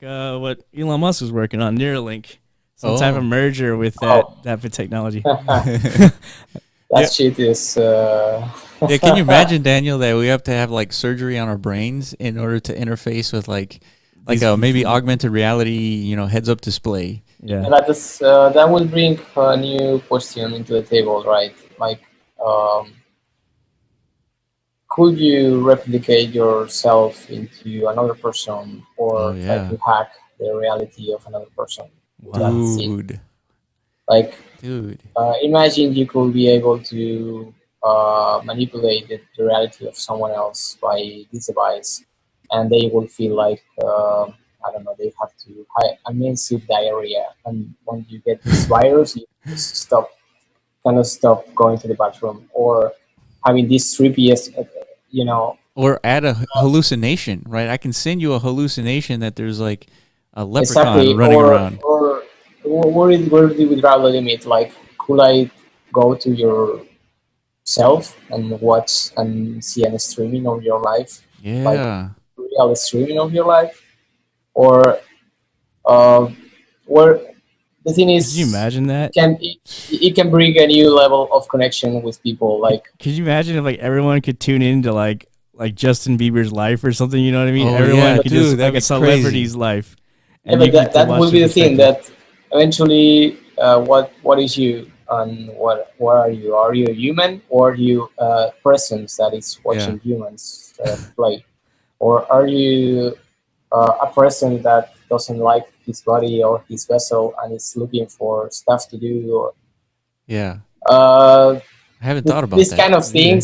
like what Elon Musk was working on, Neuralink, some type of Oh, merger with Oh, that technology. that yeah, shit is. yeah. Can you imagine, Daniel, that we have to have like surgery on our brains in order to interface with like These a maybe people. augmented reality, heads up display? Yeah. That will bring a new question into the table, right? Like, um, could you replicate yourself into another person Oh or try yeah, to hack the reality of another person? That's Wow. it. dude, Like, dude. imagine you could be able to manipulate the reality of someone else by this device, and they will feel like I don't know, they have to have immense diarrhea, and when you get this virus, you just stop going to the bathroom, or having this trippiest, you know, Or add a hallucination, right? I can send you a hallucination that there's like a leprechaun exactly, running around. or where do we draw the limit? Like, could I go to your self and watch and see a streaming of your life, like Yeah. real streaming of your life, or uh, where the thing Could you is, imagine it that? can it can bring a new level of connection with people. Like, Could you imagine if like everyone could tune into like Justin Bieber's life or something? You know what I mean? Oh yeah, Everyone yeah, but could just dude, like that'd a be crazy. celebrity's life, yeah, and you but get to that watch will their be the thing perspective. that eventually, what is you and what are you? Are you a human, or are you a presence that is Yeah. watching humans play, or are you a person that doesn't like his body or his vessel and is looking for stuff to do, or Yeah. uh, I haven't thought about these that kind of either.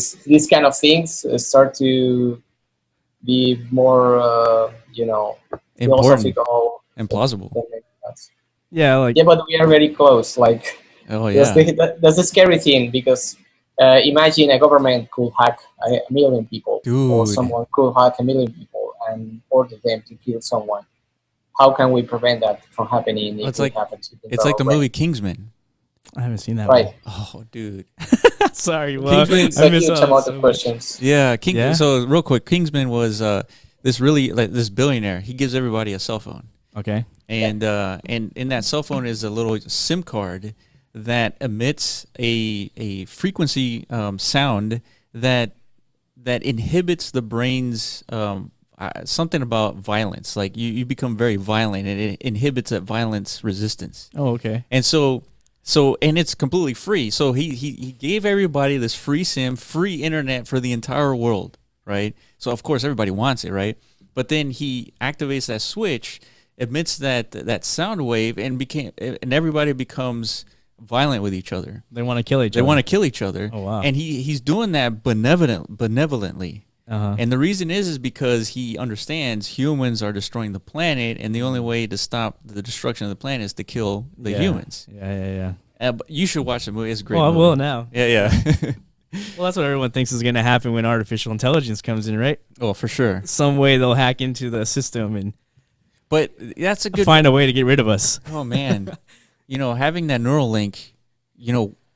things start to be more Important philosophical. and plausible. Than anything else. Yeah, like Yeah, but we are very close. Like, Oh that's yeah. that's the scary thing, because imagine a government could hack a million people, or Dude. someone could hack a million people and order them to kill someone. How can we prevent that from happening Well, if we have a chip into it's like our the brain? movie Kingsman. I haven't seen that one. Right. Oh, dude. Sorry, well, Kingsman. It's I a miss huge out on amount of so much. questions. Yeah, King. Yeah. So real quick, Kingsman was this really like this billionaire. He gives everybody a cell phone, Okay. Yeah. and in that cell phone is a little SIM card that emits a frequency sound that inhibits the brain's something about violence. Like you become very violent, and it inhibits that violence resistance. Oh, okay. And and it's completely free. So he gave everybody this free SIM, free internet for the entire world, right? So of course everybody wants it, right? But then he activates that switch, emits that sound wave, and everybody becomes violent with each other. They want to kill each They other. want to kill each other. Oh, wow. And he's doing that benevolently. Uh-huh. And the reason is because he understands humans are destroying the planet, and the only way to stop the destruction of the planet is to kill the Yeah. humans. Yeah. But you should watch the movie. It's a great Well, I movie. will now. Yeah. Well, that's what everyone thinks is going to happen when artificial intelligence comes in, right? Oh, for sure. Some way they'll hack into the system and But that's a good. find a way to get rid of us. Oh man, having that Neuralink.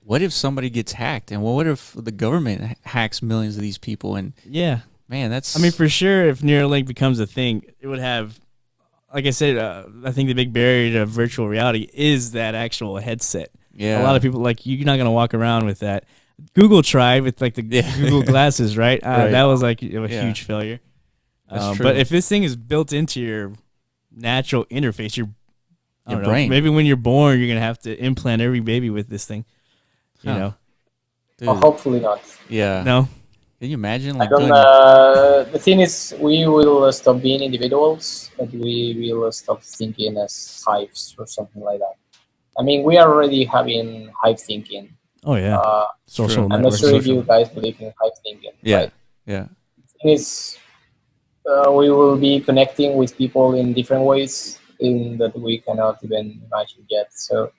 What if somebody gets hacked, and what if the government hacks millions of these people? And Yeah. man, that's. I mean, for sure, if Neuralink becomes a thing, it would have, like I said, I think the big barrier to virtual reality is that actual headset. Yeah. A lot of people, like, you're not going to walk around with that. Google tried with, like, the Google glasses, right? Right. That was, like, a Yeah. huge failure. That's true. But if this thing is built into your natural interface, I Your don't know, brain. maybe when you're born, you're going to have to implant every baby with this thing. You Huh. know? Dude, Well, hopefully not. yeah. No? Can you imagine I like don't. doing? The thing is, we will stop being individuals, but we will stop thinking as hives or something like that. I mean, we are already having hive thinking. Oh, yeah. Uh, Social true. I'm not networks. sure if you guys believe in hive thinking. Yeah. Right? Yeah. The thing is, we will be connecting with people in different ways in that we cannot even imagine yet. So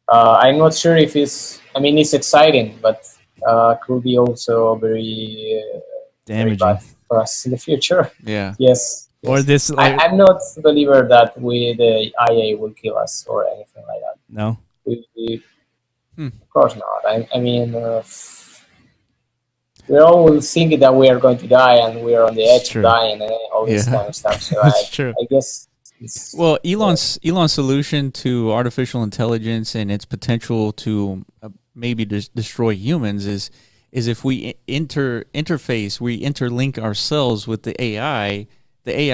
I'm not sure if it's. I mean, it's exciting, but could be also very very Damaging. bad for us in the future. Yeah. Yes. Or Yes. this, like, I'm not a believer that the IA will kill us or anything like that. no. Of course not. I mean, we all think that we are going to die and we are on the It's edge of true. dying and all this Yeah. kind of stuff. So That's true. I guess It's Well, Elon's solution to artificial intelligence and its potential to maybe destroy humans is if we interface, we interlink ourselves with the AI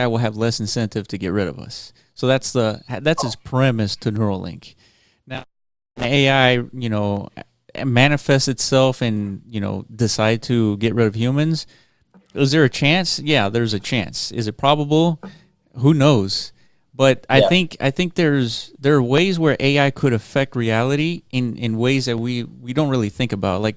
will have less incentive to get rid of us. So that's his premise to Neuralink. Now, the AI, manifests itself and decide to get rid of humans. Is there a chance? Yeah, there's a chance. Is it probable? Who knows? But yeah, I think there are ways where AI could affect reality in ways that we don't really think about. Like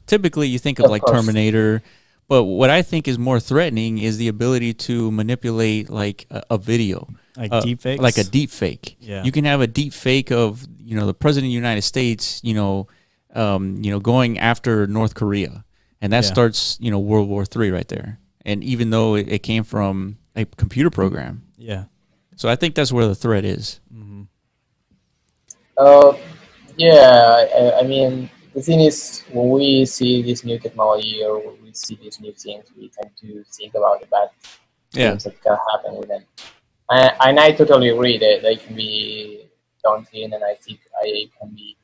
typically you think of of like course. Terminator, but what I think is more threatening is the ability to manipulate like a video, Like deep like a fakes. deep fake. Yeah. You can have a deep fake of the president of the United States, going after North Korea, and that Yeah. starts World War III right there. And even though it came from a computer program, Yeah. so I think that's where the threat is. Uh, yeah, I mean, the thing is, when we see this new technology or when we see these new things, we tend to think about the bad Yeah, things that can happen with them. And I totally agree that they can be daunting, and I think I can be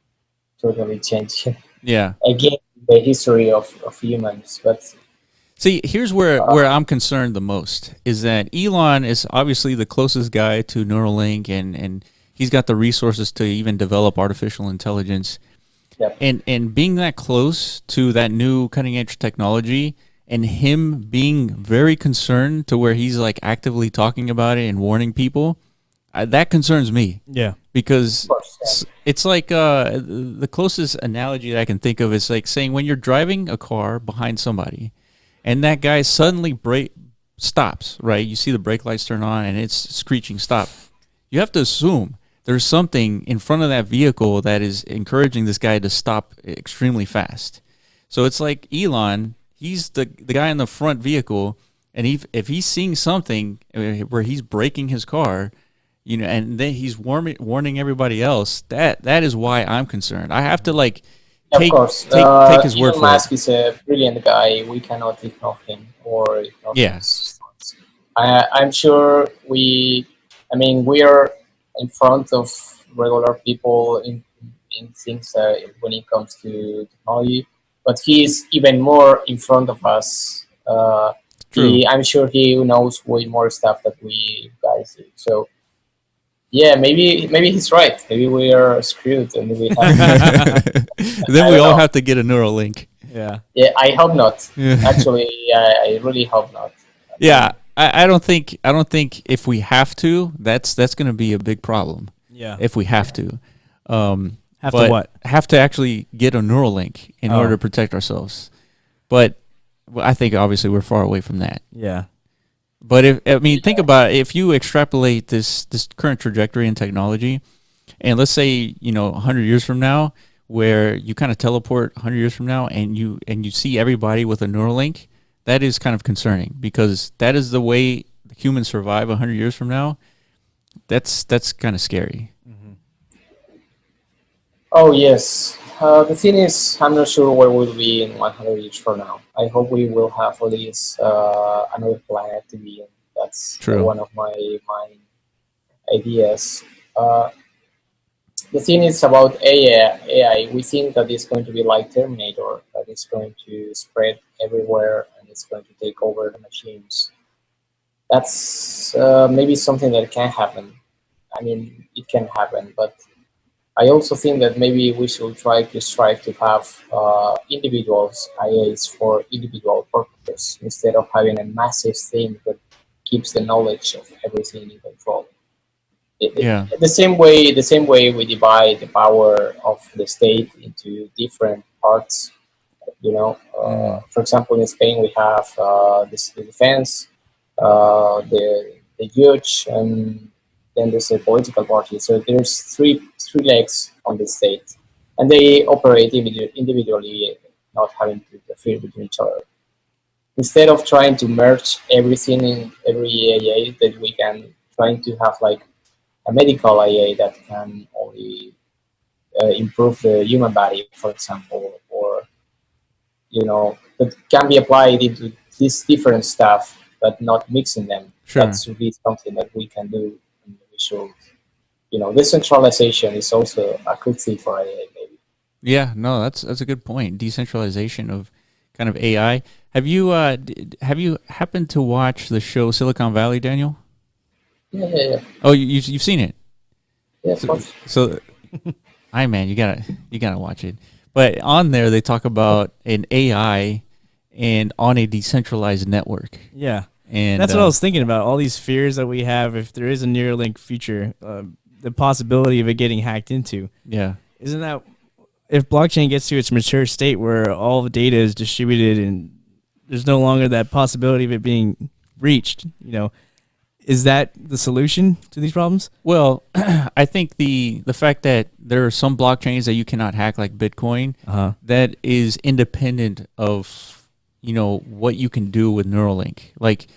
totally changing yeah. again the history of humans. But See, here's where I'm concerned the most is that Elon is obviously the closest guy to Neuralink, and he's got the resources to even develop artificial intelligence. yeah, And being that close to that new cutting edge technology, and him being very concerned to where he's like actively talking about it and warning people, that concerns me Yeah. because of course, it's like the closest analogy that I can think of is like saying when you're driving a car behind somebody and that guy suddenly stops, right? You see the brake lights turn on and it's screeching stop. You have to assume there's something in front of that vehicle that is encouraging this guy to stop extremely fast. So it's like Elon, he's the guy in the front vehicle, and if he's seeing something where he's braking his car, and then he's warning everybody else, that is why I'm concerned. I have to like yeah, of course. take his word Elon for it. Musk is a brilliant guy. We cannot ignore him or ignore Yeah, his thoughts. I'm sure I mean, we are in front of regular people in things when it comes to technology, but he is even more in front of us. true. I'm sure he knows way more stuff that we guys do. So yeah, maybe he's right. Maybe we are screwed and we have to. Then I we don't all know. have to get a Neuralink. Yeah. Yeah, I hope not. Yeah. Actually, I really hope not. I Yeah, mean, I don't think if we have to, that's going to be a big problem. Yeah. If we have to, Have to but what? have to actually get a Neuralink in order Oh. to protect ourselves. But I think obviously we're far away from that. Yeah. But think about it, if you extrapolate this current trajectory in technology, and let's say 100 years from now, where you kind of teleport 100 years from now, and you see everybody with a Neuralink, that is kind of concerning because that is the way humans survive 100 years from now. That's kind of scary. oh yes. The thing is, I'm not sure where we'll be in 100 years from now. I hope we will have at least another planet to be in. That's True. one of my main ideas. Uh, the thing is about AI. We think that it's going to be like Terminator, that it's going to spread everywhere and it's going to take over the machines. That's maybe something that can happen. I mean, it can happen, but I also think that maybe we should try to strive to have individuals IAs for individual purposes instead of having a massive thing that keeps the knowledge of everything in control. Yeah. The same way we divide the power of the state into different parts. For example, in Spain we have the defense, the judge, and then there's a political party. So there's three legs on the state, and they operate individually, not having to interfere between each other. Instead of trying to merge everything in every EAA, that we can trying to have like a medical IA that can only improve the human body, for example, or that can be applied into this different stuff, but not mixing them. Sure. That's really something that we can do, and we should, decentralization is also a good thing for AI, maybe. Yeah, no, that's a good point. Decentralization of kind of AI. Have you happened to watch the show Silicon Valley, Daniel? Yeah, yeah, yeah. Oh, you've seen it. Yeah, of So, course. so I man, you gotta watch it. But on there, they talk about an AI and on a decentralized network. Yeah. And That's what I was thinking about. All these fears that we have, if there is a Neuralink future, the possibility of it getting hacked into. yeah, Isn't that if blockchain gets to its mature state where all the data is distributed and there's no longer that possibility of it being breached, is that the solution to these problems? well, I think the fact that there are some blockchains that you cannot hack, like Bitcoin, that is independent of what you can do with Neuralink. Like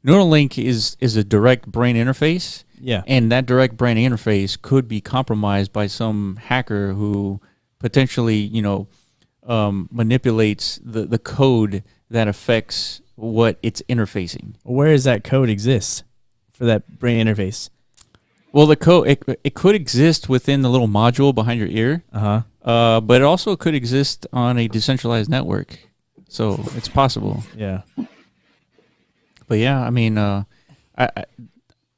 Neuralink is a direct brain interface. Yeah. And that direct brain interface could be compromised by some hacker who potentially, manipulates the code that affects what it's interfacing. Where does that code exist for that brain interface? Well, the code it could exist within the little module behind your ear, but it also could exist on a decentralized network. So it's possible. Yeah. But yeah, I mean,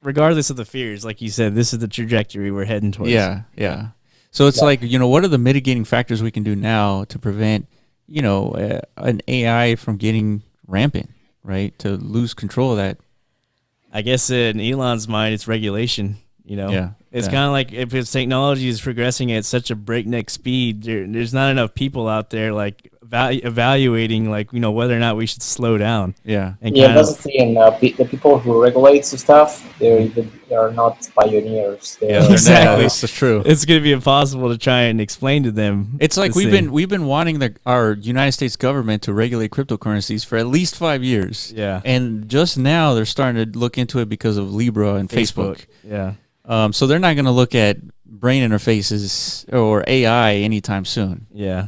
Regardless of the fears, like you said, this is the trajectory we're heading towards. yeah. So it's like, what are the mitigating factors we can do now to prevent, an AI from getting rampant, right? To lose control of that. I guess in Elon's mind, it's regulation. Yeah. It's kind of like if its technology is progressing at such a breakneck speed, there's not enough people out there like evaluating whether or not we should slow down. Yeah. And Yeah, that's the thing. The people who regulate the stuff, they're not pioneers. Yeah, Exactly. That's true. It's going to be impossible to try and explain to them. It's like this thing. we've been wanting our United States government to regulate cryptocurrencies for at least 5 years. Yeah. And just now they're starting to look into it because of Libra and Facebook. Yeah. So they're not going to look at brain interfaces or AI anytime soon. Yeah.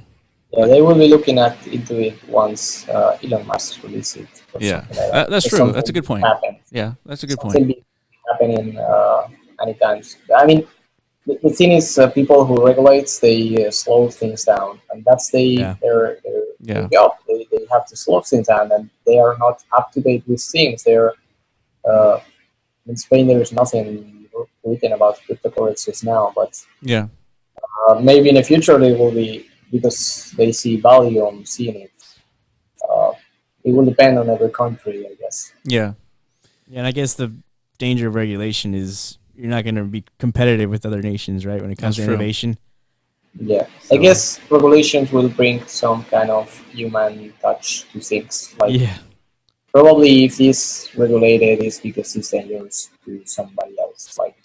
Yeah, they will be looking into it once Elon Musk releases it. Yeah, Like that. that's true. That's a good point. Happen. Yeah, that's a good Something point. big happening anytime. I mean, the thing is, people who regulate, they slow things down, and that's their job. They have to slow things down, and they are not up to date with things. They're in Spain. There is nothing written about cryptocurrencies now, but Yeah. maybe in the future they will be, because they see value on seeing it. It will depend on every country, I guess. Yeah. Yeah, and I guess the danger of regulation is you're not going to be competitive with other nations, right? When it comes That's to true. innovation. Yeah, So- I guess regulations will bring some kind of human touch to things. Like Yeah. probably if this regulated, is because it's dangerous to somebody else. Like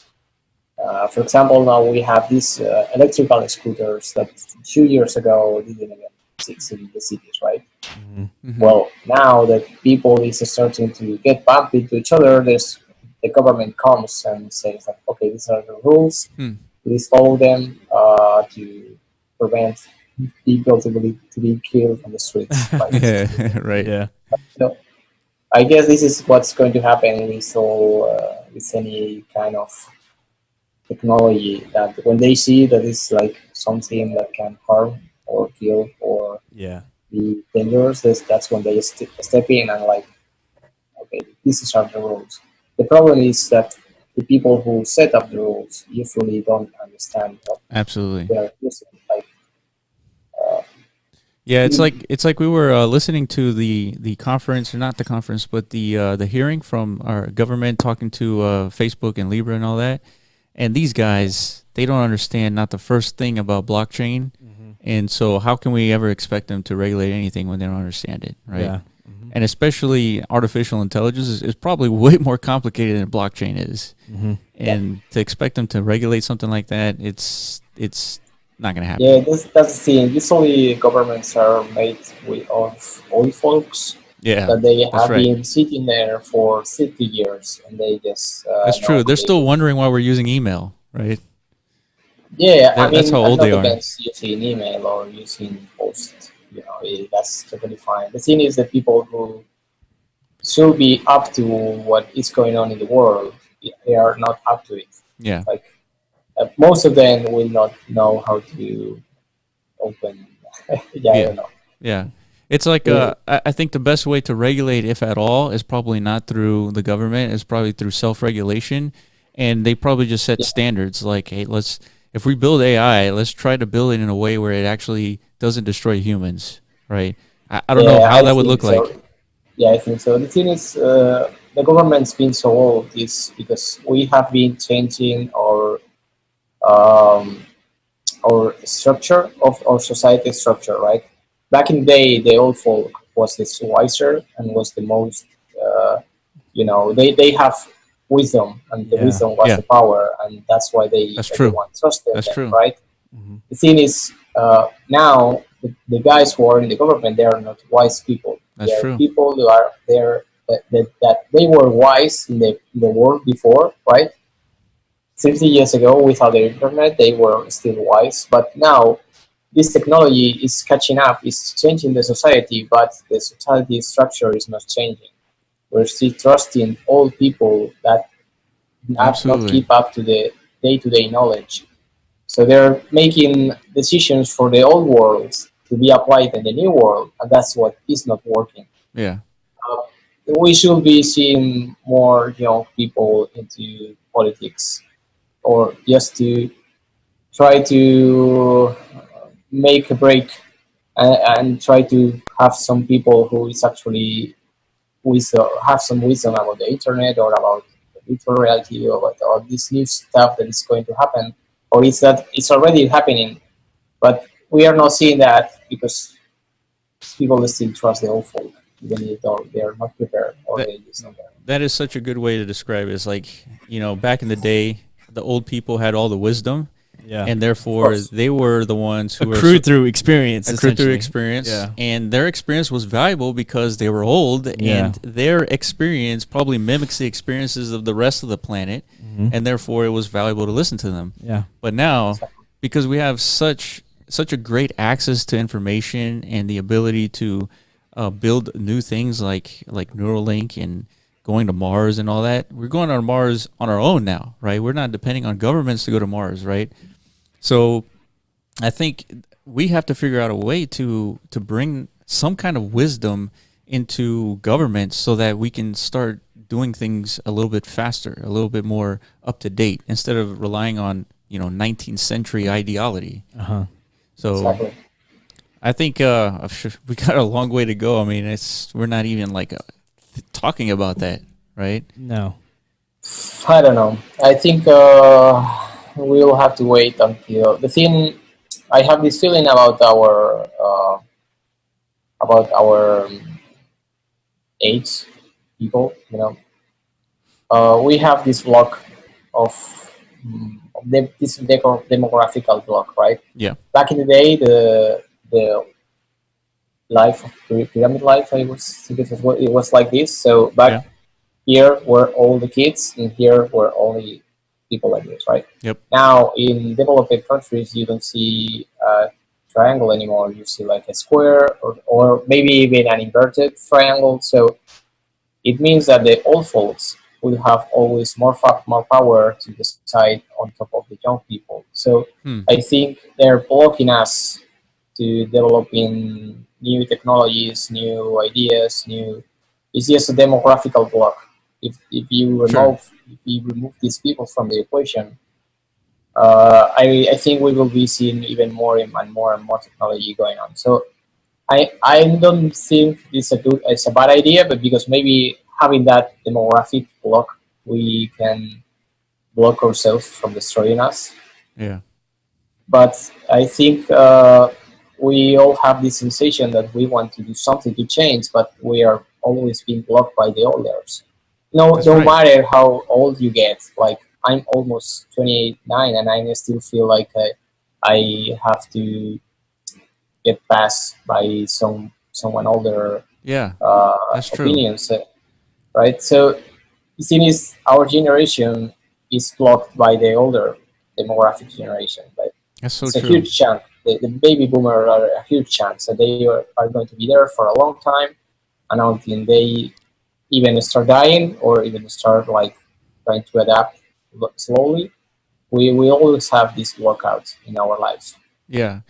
for example, now we have these electrical scooters that 2 years ago didn't even exist in the cities, right? Mhm. Well, now that people is starting to get bumped into each other, the government comes and says like, okay, these are the rules. Please follow them to prevent people to be killed on the streets. Yeah. Right. Yeah. So I guess this is what's going to happen with all with any kind of technology, that when they see that it's like something that can harm or kill or Yeah. be dangerous, that's when they step in and like, okay, these are the rules. The problem is that the people who set up the rules usually don't understand what Absolutely. they are using. Like, Yeah, it's like we were listening to the conference, or not the conference, but the hearing from our government talking to Facebook and Libra and all that. And these guys, they don't understand not the first thing about blockchain. And so how can we ever expect them to regulate anything when they don't understand it, right? Yeah. And especially artificial intelligence is probably way more complicated than blockchain is. And to expect them to regulate something like that, it's not going to happen. yeah, that's the thing. Usually governments are made of old folks Yeah, that they that's have right. been sitting there for 50 years, and they just That's know true. They're they- still wondering why we're using email, right? Yeah, I mean, That's how I'm old not they are. against using email or using post. That's totally fine. The thing is that people who should be up to what is going on in the world, they are not up to it. Yeah. Like most of them will not know how to open. Yeah, I Yeah. don't know. Yeah. It's like Uh, I think the best way to regulate, if at all, is probably not through the government. It's probably through self-regulation, and they probably just set yeah, standards like, hey, let's if we build AI, let's try to build it in a way where it actually doesn't destroy humans, right? I don't know yeah, how I that would think look so. like. Yeah, I think so. The thing is, the government's been so old is because we have been changing um, our structure of our society structure, right? Back in the day, the old folk was the wiser and was the most, uh, they have wisdom, and the Yeah. wisdom was Yeah, the power, and that's why that's true. everyone trusted That's them, true. right? Hmm. The thing is, now the guys who are in the government, they are not wise people. That's They are true. people who are there that they were wise in the world before, right? 60 years ago, without the internet, they were still wise. But now, this technology is catching up, is changing the society, but the society structure is not changing. We're still trusting old people that not Absolutely. keep up to the day-to-day knowledge. So they're making decisions for the old world to be applied in the new world, and that's what is not working. Yeah. Uh, we should be seeing more young people into politics, or just to try to make a break, and try to have some people who is actually have some wisdom about the internet, or about virtual reality, or about all this new stuff that is going to happen, or is that it's already happening, but we are not seeing that because people still trust the old folk, even if they are not prepared, or That they just don't care. that is such a good way to describe it. It's like, back in the day, the old people had all the wisdom, Yeah. and Of therefore course, they were the ones who were Accrued through experience, accrued through essentially. experience, Yeah. and their experience was valuable because they were old, Yeah. and their experience probably mimics the experiences of the rest of the planet, Hmm. and therefore it was valuable to listen to them. Yeah. But now, exactly. because we have such a great access to information and the ability to build new things like Neuralink and going to Mars and all that, we're going on Mars on our own now, right? We're not depending on governments to go to Mars, right? So I think we have to figure out a way to bring some kind of wisdom into government so that we can start doing things a little bit faster, a little bit more up to date, instead of relying on 19th century ideology. Uh huh. So Exactly. I think we got a long way to go. I mean, we're not even like talking about that, right? No. I don't know. I think we'll have to wait until the thing. I have this feeling about our age people. We have this block of this demographical block, right? Yeah, Back in the day, the life of pyramid life, I was thinking it was like this. So yeah, back here were all the kids, and here were only people like this, right? yep, Now in developed countries, you don't see a triangle anymore. You see like a square, or maybe even an inverted triangle. So it means that the old folks will have always more power to decide on top of the young people. So hmm, I think they're blocking us to developing new technologies, new ideas, new. It's just a demographical block. sure, If you remove these people from the equation, I think we will be seeing even more and more technology going on. So I don't think it's a bad idea, but because maybe having that demographic block, we can block ourselves from destroying us. yeah, But I think we all have this sensation that we want to do something to change, but we are always being blocked by the elders. that's No right. matter how old you get, like I'm almost 29, and I still feel like I have to get passed by someone older Yeah, that's true. opinions, right? So the thing is, our generation is blocked by the older demographic generation. Like That's so it's a true. huge chunk. The baby boomer are a huge chunk, so they are going to be there for a long time, and until they even start dying, or even start like trying to adapt slowly. we always have these workouts in our lives. Yeah.